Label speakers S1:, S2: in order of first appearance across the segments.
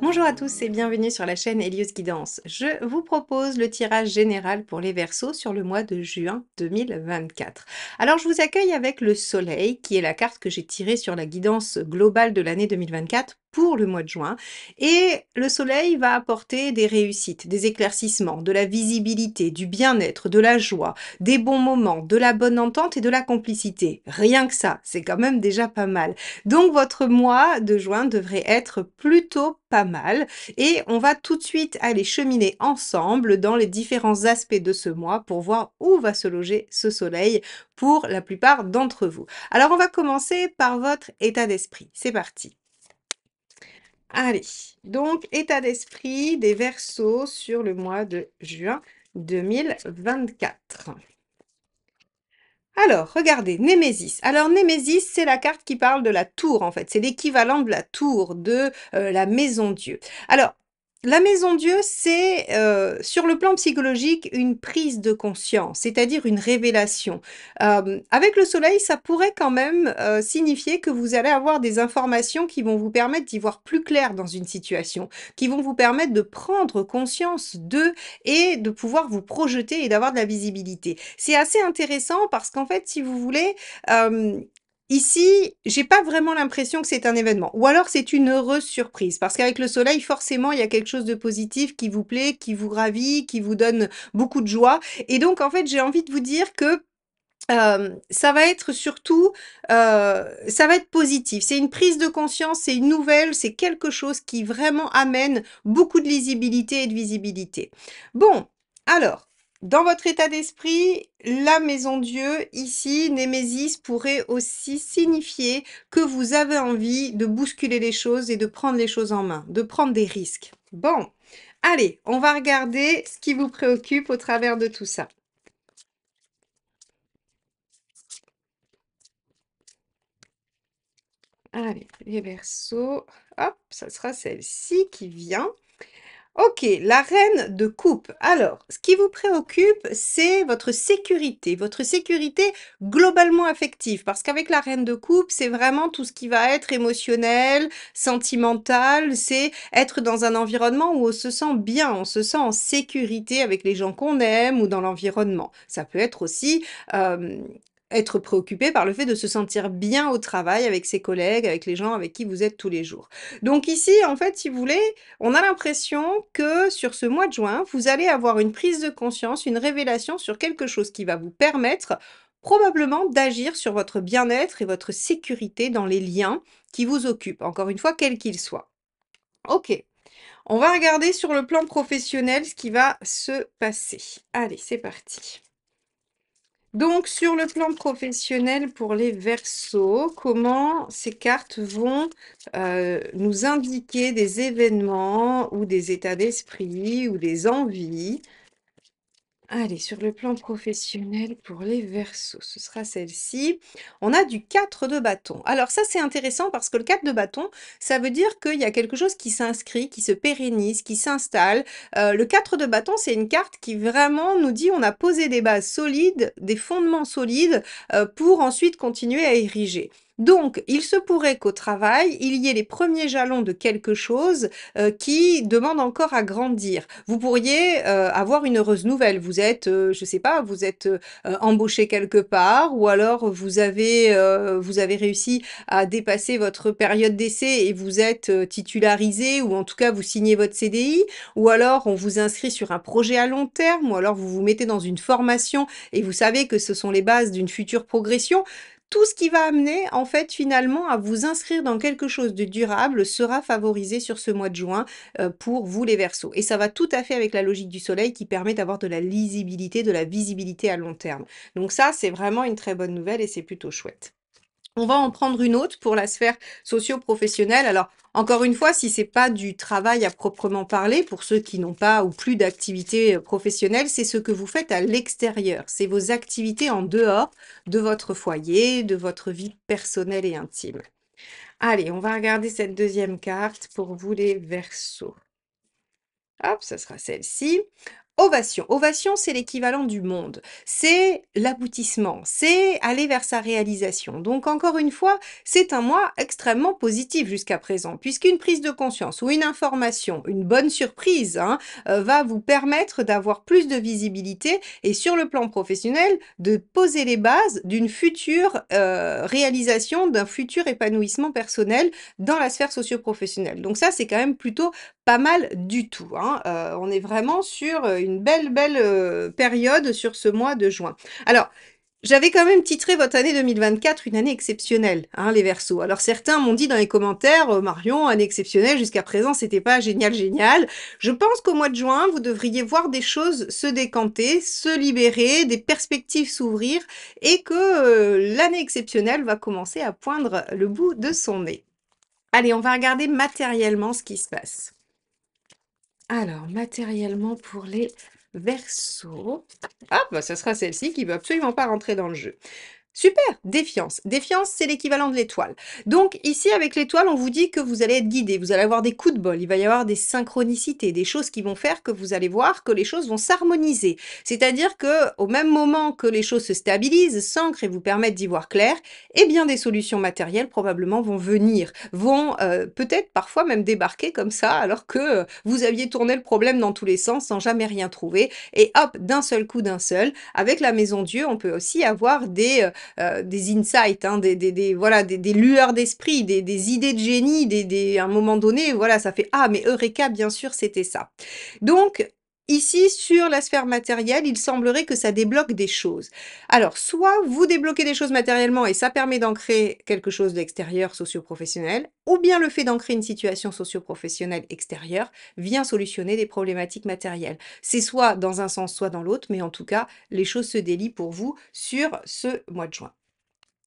S1: Bonjour à tous et bienvenue sur la chaîne Hélios Guidance. Je vous propose le tirage général pour les Verseaux sur le mois de juin 2024. Alors je vous accueille avec le Soleil, qui est la carte que j'ai tirée sur la guidance globale de l'année 2024 pour le mois de juin. Et le Soleil va apporter des réussites, des éclaircissements, de la visibilité, du bien-être, de la joie, des bons moments, de la bonne entente et de la complicité. Rien que ça, c'est quand même déjà pas mal. Donc votre mois de juin devrait être plutôt pas mal et on va tout de suite aller cheminer ensemble dans les différents aspects de ce mois pour voir où va se loger ce soleil pour la plupart d'entre vous. Alors on va commencer par votre état d'esprit. C'est parti. Allez, donc état d'esprit des Verseaux sur le mois de juin 2024. Alors, regardez, Némésis. Alors, Némésis, c'est la carte qui parle de la tour, en fait. C'est l'équivalent de la tour, de la maison Dieu. Alors, la maison Dieu, c'est, sur le plan psychologique, une prise de conscience, c'est-à-dire une révélation. Avec le soleil, ça pourrait quand même signifier que vous allez avoir des informations qui vont vous permettre d'y voir plus clair dans une situation, qui vont vous permettre de prendre conscience d'eux et de pouvoir vous projeter et d'avoir de la visibilité. C'est assez intéressant parce qu'en fait, si vous voulez, hem, ici, j'ai pas vraiment l'impression que c'est un événement ou alors c'est une heureuse surprise parce qu'avec le soleil, forcément, il y a quelque chose de positif qui vous plaît, qui vous ravit, qui vous donne beaucoup de joie et donc en fait, j'ai envie de vous dire que, ça va être surtout, ça va être positif. C'est une prise de conscience, c'est une nouvelle, c'est quelque chose qui vraiment amène beaucoup de lisibilité et de visibilité. Bon, alors, dans votre état d'esprit, la maison Dieu, ici, Némésis pourrait aussi signifier que vous avez envie de bousculer les choses et de prendre les choses en main, de prendre des risques. Bon, allez, on va regarder ce qui vous préoccupe au travers de tout ça. Allez, les Verseaux, hop, ça sera celle-ci qui vient. OK, la reine de coupe. Alors, ce qui vous préoccupe, c'est votre sécurité globalement affective. Parce qu'avec la reine de coupe, c'est vraiment tout ce qui va être émotionnel, sentimental, c'est être dans un environnement où on se sent bien, on se sent en sécurité avec les gens qu'on aime ou dans l'environnement. Ça peut être aussi être préoccupé par le fait de se sentir bien au travail avec ses collègues, avec les gens avec qui vous êtes tous les jours. Donc ici, en fait, si vous voulez, on a l'impression que sur ce mois de juin, vous allez avoir une prise de conscience, une révélation sur quelque chose qui va vous permettre probablement d'agir sur votre bien-être et votre sécurité dans les liens qui vous occupent, encore une fois, quels qu'ils soient. OK, on va regarder sur le plan professionnel ce qui va se passer. Allez, c'est parti. Donc, sur le plan professionnel pour les Verseaux, comment ces cartes vont nous indiquer des événements ou des états d'esprit ou des envies? Allez, sur le plan professionnel pour les Verseaux, ce sera celle-ci. On a du 4 de bâton. Alors ça, c'est intéressant parce que le 4 de bâton, ça veut dire qu'il y a quelque chose qui s'inscrit, qui se pérennise, qui s'installe. Le 4 de bâton, c'est une carte qui vraiment nous dit on a posé des bases solides, des fondements solides pour ensuite continuer à ériger. Donc, il se pourrait qu'au travail, il y ait les premiers jalons de quelque chose qui demande encore à grandir. Vous pourriez avoir une heureuse nouvelle. Vous êtes, je sais pas, vous êtes embauché quelque part, ou alors vous avez réussi à dépasser votre période d'essai et vous êtes titularisé, ou en tout cas vous signez votre CDI, ou alors on vous inscrit sur un projet à long terme, ou alors vous vous mettez dans une formation et vous savez que ce sont les bases d'une future progression. Tout ce qui va amener, en fait, finalement, à vous inscrire dans quelque chose de durable sera favorisé sur ce mois de juin pour vous les Verseaux. Et ça va tout à fait avec la logique du soleil qui permet d'avoir de la lisibilité, de la visibilité à long terme. Donc ça, c'est vraiment une très bonne nouvelle et c'est plutôt chouette. On va en prendre une autre pour la sphère socio-professionnelle. Alors, encore une fois, si c'est pas du travail à proprement parler, pour ceux qui n'ont pas ou plus d'activité professionnelle, c'est ce que vous faites à l'extérieur. C'est vos activités en dehors de votre foyer, de votre vie personnelle et intime. Allez, on va regarder cette deuxième carte pour vous les Verseaux. Hop, ça sera celle-ci. Ovation. Ovation, c'est l'équivalent du monde. C'est l'aboutissement, c'est aller vers sa réalisation. Donc encore une fois, c'est un mois extrêmement positif jusqu'à présent, puisqu'une prise de conscience ou une information, une bonne surprise, hein, va vous permettre d'avoir plus de visibilité et sur le plan professionnel, de poser les bases d'une future réalisation, d'un futur épanouissement personnel dans la sphère socio-professionnelle. Donc ça, c'est quand même plutôt pas mal du tout, hein. On est vraiment sur, une belle, période sur ce mois de juin. Alors, j'avais quand même titré votre année 2024 une année exceptionnelle, hein, les Verseaux. Alors certains m'ont dit dans les commentaires: Marion, année exceptionnelle, jusqu'à présent, c'était pas génial, génial». Je pense qu'au mois de juin, vous devriez voir des choses se décanter, se libérer, des perspectives s'ouvrir et que, l'année exceptionnelle va commencer à poindre le bout de son nez. Allez, on va regarder matériellement ce qui se passe. Alors, matériellement pour les Verseaux. Ah, bah ça sera celle-ci qui ne veut absolument pas rentrer dans le jeu. Super, défiance. Défiance, c'est l'équivalent de l'étoile. Donc ici, avec l'étoile, on vous dit que vous allez être guidé, vous allez avoir des coups de bol, il va y avoir des synchronicités, des choses qui vont faire que vous allez voir que les choses vont s'harmoniser. C'est-à-dire que au même moment que les choses se stabilisent, s'ancrent et vous permettent d'y voir clair, eh bien des solutions matérielles probablement vont venir, vont peut-être parfois même débarquer comme ça, alors que vous aviez tourné le problème dans tous les sens sans jamais rien trouver. Et hop, d'un seul coup, d'un seul, avec la Maison Dieu, on peut aussi avoir des insights, hein, voilà, des lueurs d'esprit, des idées de génie, à un moment donné, voilà, ça fait: «Ah, mais Eureka, bien sûr, c'était ça». Donc, ici, sur la sphère matérielle, il semblerait que ça débloque des choses. Alors, soit vous débloquez des choses matériellement et ça permet d'ancrer quelque chose d'extérieur, socio-professionnel, ou bien le fait d'ancrer une situation socio-professionnelle extérieure vient solutionner des problématiques matérielles. C'est soit dans un sens, soit dans l'autre, mais en tout cas, les choses se délient pour vous sur ce mois de juin.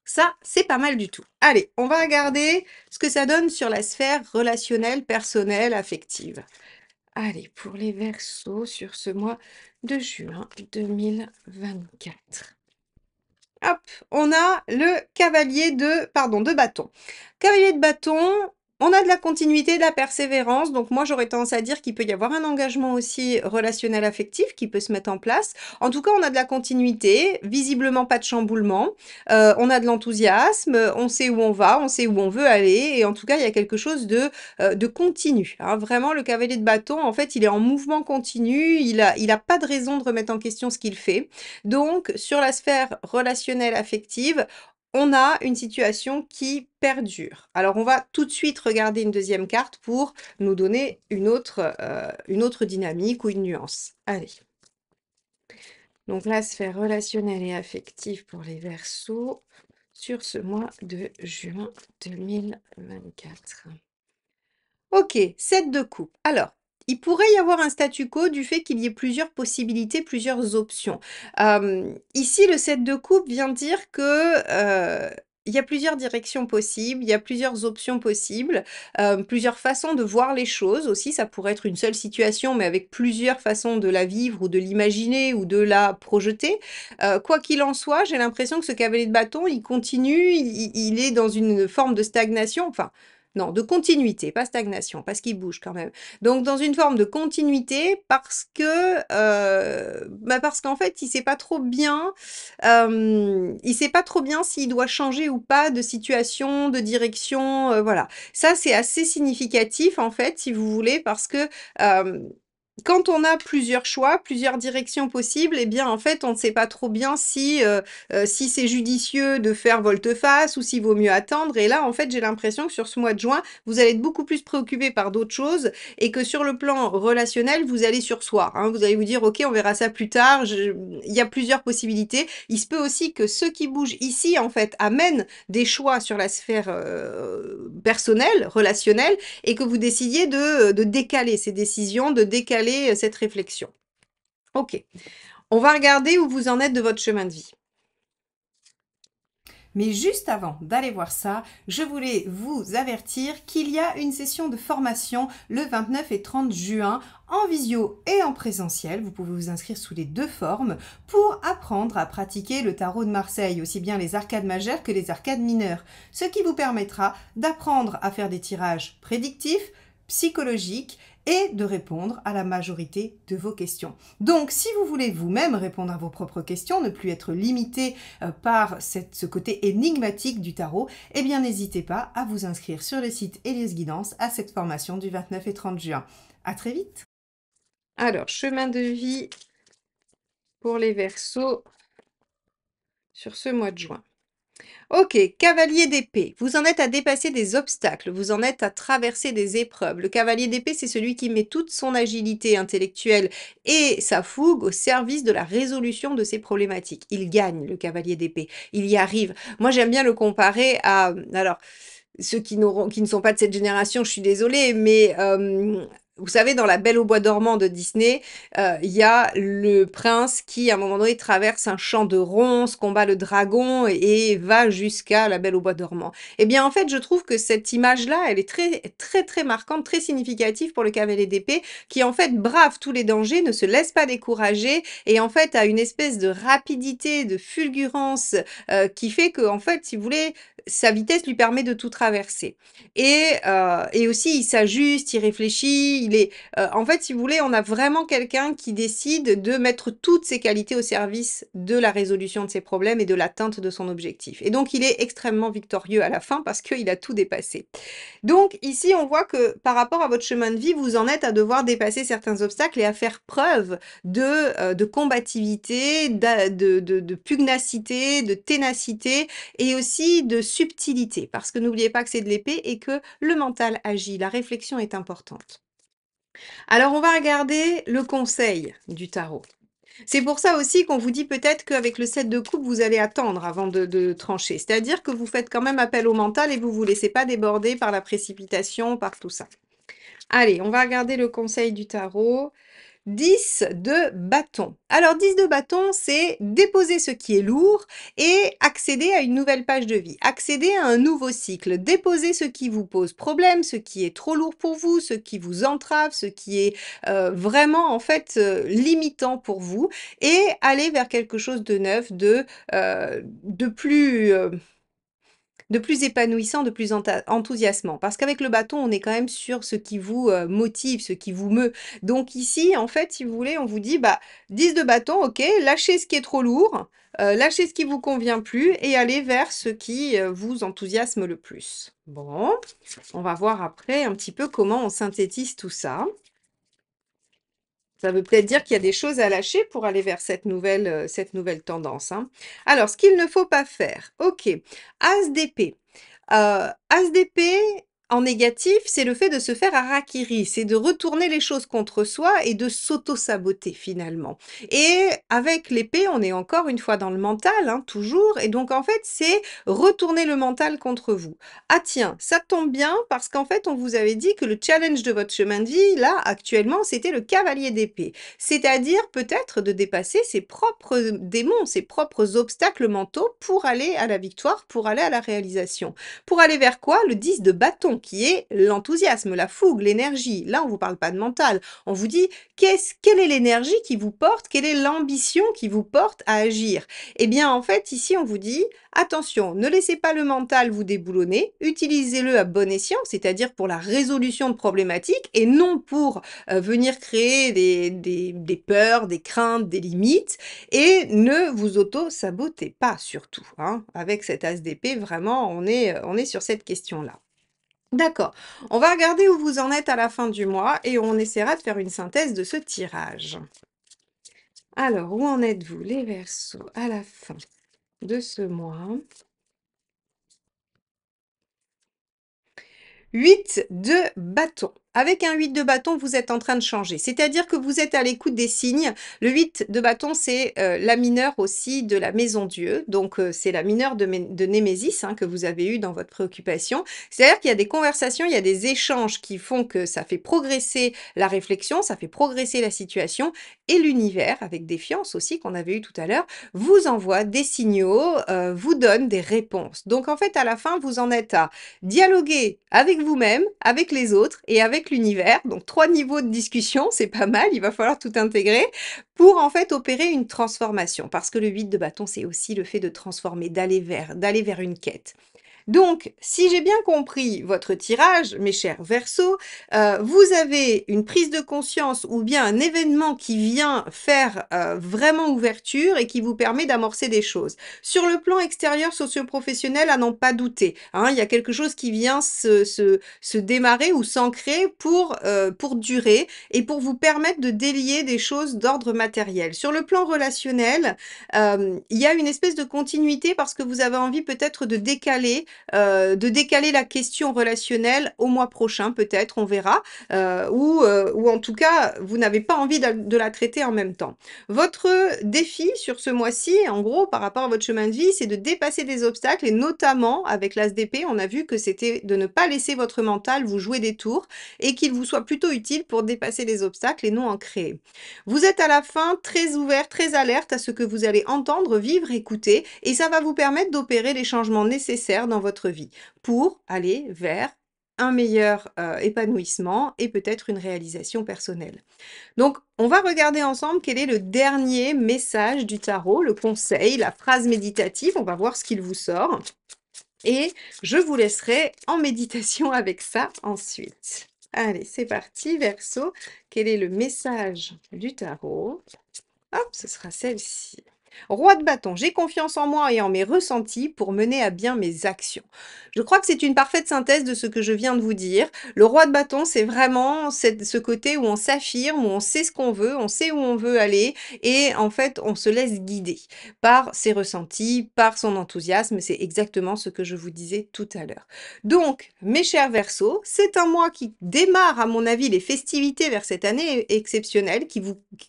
S1: Ça, c'est pas mal du tout. Allez, on va regarder ce que ça donne sur la sphère relationnelle, personnelle, affective. Allez, pour les Verseaux sur ce mois de juin 2024. Hop, on a le cavalier de bâton. Cavalier de bâton, on a de la continuité, de la persévérance. Donc moi, j'aurais tendance à dire qu'il peut y avoir un engagement aussi relationnel affectif qui peut se mettre en place. En tout cas, on a de la continuité, visiblement pas de chamboulement. On a de l'enthousiasme, on sait où on va, on sait où on veut aller. Et en tout cas, il y a quelque chose de continu, hein. Vraiment, le cavalier de bâton, en fait, il est en mouvement continu. Il a pas de raison de remettre en question ce qu'il fait. Donc, sur la sphère relationnelle affective, on a une situation qui perdure. Alors, on va tout de suite regarder une deuxième carte pour nous donner une autre dynamique ou une nuance. Allez. Donc, la sphère relationnelle et affective pour les Verseaux sur ce mois de juin 2024. Ok, 7 de coupe. Alors, il pourrait y avoir un statu quo du fait qu'il y ait plusieurs possibilités, plusieurs options. Ici, le 7 de coupe vient dire que il y a plusieurs directions possibles, il y a plusieurs options possibles, plusieurs façons de voir les choses aussi. Ça pourrait être une seule situation, mais avec plusieurs façons de la vivre ou de l'imaginer ou de la projeter. Quoi qu'il en soit, j'ai l'impression que ce cavalier de bâton, il continue, il est dans une forme de stagnation. Enfin, non, de continuité, pas stagnation, parce qu'il bouge quand même. Donc dans une forme de continuité parce que, parce qu'en fait, il sait pas trop bien s'il doit changer ou pas de situation, de direction, voilà. Ça, c'est assez significatif en fait, si vous voulez, parce que, quand on a plusieurs choix, plusieurs directions possibles, eh bien, en fait, on ne sait pas trop bien si c'est judicieux de faire volte-face ou s'il vaut mieux attendre. Et là, en fait, j'ai l'impression que sur ce mois de juin, vous allez être beaucoup plus préoccupé par d'autres choses et que sur le plan relationnel, vous allez surseoir, hein. Vous allez vous dire: «OK, on verra ça plus tard, il y a plusieurs possibilités». Il se peut aussi que ceux qui bougent ici, en fait, amènent des choix sur la sphère, personnelle, relationnelle et que vous décidiez de décaler ces décisions, de décaler cette réflexion. Ok, on va regarder où vous en êtes de votre chemin de vie. Mais juste avant d'aller voir ça, je voulais vous avertir qu'il y a une session de formation le 29 et 30 juin en visio et en présentiel. Vous pouvez vous inscrire sous les deux formes pour apprendre à pratiquer le tarot de Marseille, aussi bien les arcades majeures que les arcades mineures, ce qui vous permettra d'apprendre à faire des tirages prédictifs, psychologique et de répondre à la majorité de vos questions. Donc, si vous voulez vous-même répondre à vos propres questions, ne plus être limité par ce côté énigmatique du tarot, eh bien, n'hésitez pas à vous inscrire sur le site Elios Guidance à cette formation du 29 et 30 juin. À très vite! Alors, chemin de vie pour les Verseaux sur ce mois de juin. Ok, cavalier d'épée, vous en êtes à dépasser des obstacles, vous en êtes à traverser des épreuves. Le cavalier d'épée, c'est celui qui met toute son agilité intellectuelle et sa fougue au service de la résolution de ses problématiques. Il gagne, le cavalier d'épée, il y arrive. Moi, j'aime bien le comparer à... Alors, ceux qui ne sont pas de cette génération, je suis désolée, mais vous savez, dans La Belle au bois dormant de Disney, il y a le prince qui, à un moment donné, traverse un champ de ronces, combat le dragon et va jusqu'à La Belle au bois dormant. Eh bien, en fait, je trouve que cette image-là, elle est très, très, très marquante, très significative pour le cavalier d'épée, qui, en fait, brave tous les dangers, ne se laisse pas décourager et, en fait, a une espèce de rapidité, de fulgurance qui fait que, en fait, si vous voulez, sa vitesse lui permet de tout traverser. Et aussi, il s'ajuste, il réfléchit, en fait, si vous voulez, on a vraiment quelqu'un qui décide de mettre toutes ses qualités au service de la résolution de ses problèmes et de l'atteinte de son objectif. Et donc, il est extrêmement victorieux à la fin parce qu'il a tout dépassé. Donc, ici, on voit que par rapport à votre chemin de vie, vous en êtes à devoir dépasser certains obstacles et à faire preuve de combativité, de pugnacité, de ténacité et aussi de subtilité. Parce que n'oubliez pas que c'est de l'épée et que le mental agit, la réflexion est importante. Alors, on va regarder le conseil du tarot. C'est pour ça aussi qu'on vous dit peut-être qu'avec le 7 de coupe, vous allez attendre avant de trancher. C'est-à-dire que vous faites quand même appel au mental et vous ne vous laissez pas déborder par la précipitation, par tout ça. Allez, on va regarder le conseil du tarot. 10 de bâton. Alors 10 de bâton, c'est déposer ce qui est lourd et accéder à une nouvelle page de vie, accéder à un nouveau cycle, déposer ce qui vous pose problème, ce qui est trop lourd pour vous, ce qui vous entrave, ce qui est vraiment en fait limitant pour vous et aller vers quelque chose de neuf, de plus épanouissant, de plus enthousiasmant. Parce qu'avec le bâton, on est quand même sur ce qui vous motive, ce qui vous meut. Donc ici, en fait, si vous voulez, on vous dit, bah, 10 de bâton, ok, lâchez ce qui est trop lourd, lâchez ce qui vous convient plus et allez vers ce qui vous enthousiasme le plus. Bon, on va voir après un petit peu comment on synthétise tout ça. Ça veut peut-être dire qu'il y a des choses à lâcher pour aller vers cette nouvelle tendance, hein. Alors, ce qu'il ne faut pas faire. Ok. As d'épée. As d'épée, en négatif, c'est le fait de se faire harakiri, c'est de retourner les choses contre soi et de s'auto-saboter finalement. Et avec l'épée, on est encore une fois dans le mental, hein, toujours. Et donc, en fait, c'est retourner le mental contre vous. Ah tiens, ça tombe bien parce qu'en fait, on vous avait dit que le challenge de votre chemin de vie, là, actuellement, c'était le cavalier d'épée. C'est-à-dire peut-être de dépasser ses propres démons, ses propres obstacles mentaux pour aller à la victoire, pour aller à la réalisation. Pour aller vers quoi? Le 10 de bâton, qui est l'enthousiasme, la fougue, l'énergie. Là, on ne vous parle pas de mental. On vous dit, quelle est l'énergie qui vous porte? Quelle est l'ambition qui vous porte à agir? Eh bien, en fait, ici, on vous dit, attention, ne laissez pas le mental vous déboulonner, utilisez-le à bon escient, c'est-à-dire pour la résolution de problématiques et non pour venir créer des peurs, des craintes, des limites, et ne vous auto-sabotez pas surtout, hein. Avec cet as d'épée, vraiment, on est sur cette question-là. D'accord, on va regarder où vous en êtes à la fin du mois et on essaiera de faire une synthèse de ce tirage. Alors, où en êtes-vous, les Verseaux, à la fin de ce mois? 8 de bâton. Avec un 8 de bâton, vous êtes en train de changer. C'est-à-dire que vous êtes à l'écoute des signes. Le 8 de bâton, c'est la mineure aussi de la maison Dieu. Donc, c'est la mineure de Némésis hein, que vous avez eue dans votre préoccupation. C'est-à-dire qu'il y a des conversations, il y a des échanges qui font que ça fait progresser la réflexion, ça fait progresser la situation. Et l'univers, avec défiance aussi qu'on avait eu tout à l'heure, vous envoie des signaux, vous donne des réponses. Donc, en fait, à la fin, vous en êtes à dialoguer avec vous-même, avec les autres et avec l'univers. Donc 3 niveaux de discussion, c'est pas mal, il va falloir tout intégrer pour en fait opérer une transformation. Parce que le 8 de bâton, c'est aussi le fait de transformer, d'aller vers une quête. Donc, si j'ai bien compris votre tirage, mes chers Verseaux, vous avez une prise de conscience ou bien un événement qui vient faire, vraiment ouverture et qui vous permet d'amorcer des choses. Sur le plan extérieur socio-professionnel, à n'en pas douter, hein, il y a quelque chose qui vient se démarrer ou s'ancrer pour durer et pour vous permettre de délier des choses d'ordre matériel. Sur le plan relationnel, il y a une espèce de continuité parce que vous avez envie peut-être de décaler la question relationnelle au mois prochain peut-être, on verra, ou en tout cas, vous n'avez pas envie de la traiter en même temps. Votre défi sur ce mois-ci, en gros, par rapport à votre chemin de vie, c'est de dépasser des obstacles et notamment avec l'As d'épée, on a vu que c'était de ne pas laisser votre mental vous jouer des tours et qu'il vous soit plutôt utile pour dépasser les obstacles et non en créer. Vous êtes à la fin très ouvert, très alerte à ce que vous allez entendre, vivre, écouter et ça va vous permettre d'opérer les changements nécessaires dans votre vie pour aller vers un meilleur épanouissement et peut-être une réalisation personnelle. Donc, on va regarder ensemble quel est le dernier message du tarot, le conseil, la phrase méditative. On va voir ce qu'il vous sort. Et je vous laisserai en méditation avec ça ensuite. Allez, c'est parti, Verseau. Quel est le message du tarot? Hop, ce sera celle-ci. Roi de bâton, j'ai confiance en moi et en mes ressentis pour mener à bien mes actions. Je crois que c'est une parfaite synthèse de ce que je viens de vous dire. Le roi de bâton, c'est vraiment ce côté où on s'affirme, où on sait ce qu'on veut, on sait où on veut aller et en fait, on se laisse guider par ses ressentis, par son enthousiasme. C'est exactement ce que je vous disais tout à l'heure. Donc, mes chers Verseaux, c'est un mois qui démarre, à mon avis, les festivités vers cette année exceptionnelle, qui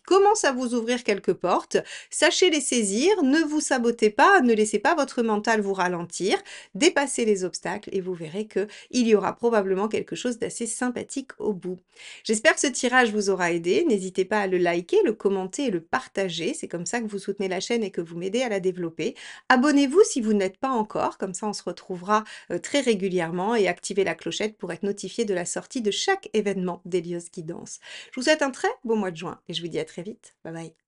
S1: commence à vous ouvrir quelques portes. Sachez les saisir, ne vous sabotez pas, ne laissez pas votre mental vous ralentir, dépassez les obstacles et vous verrez qu'il y aura probablement quelque chose d'assez sympathique au bout. J'espère que ce tirage vous aura aidé. N'hésitez pas à le liker, le commenter et le partager. C'est comme ça que vous soutenez la chaîne et que vous m'aidez à la développer. Abonnez-vous si vous n'êtes pas encore, comme ça on se retrouvera très régulièrement et activez la clochette pour être notifié de la sortie de chaque événement d'Hélios Guidance. Je vous souhaite un très beau mois de juin et je vous dis à très vite. Bye bye.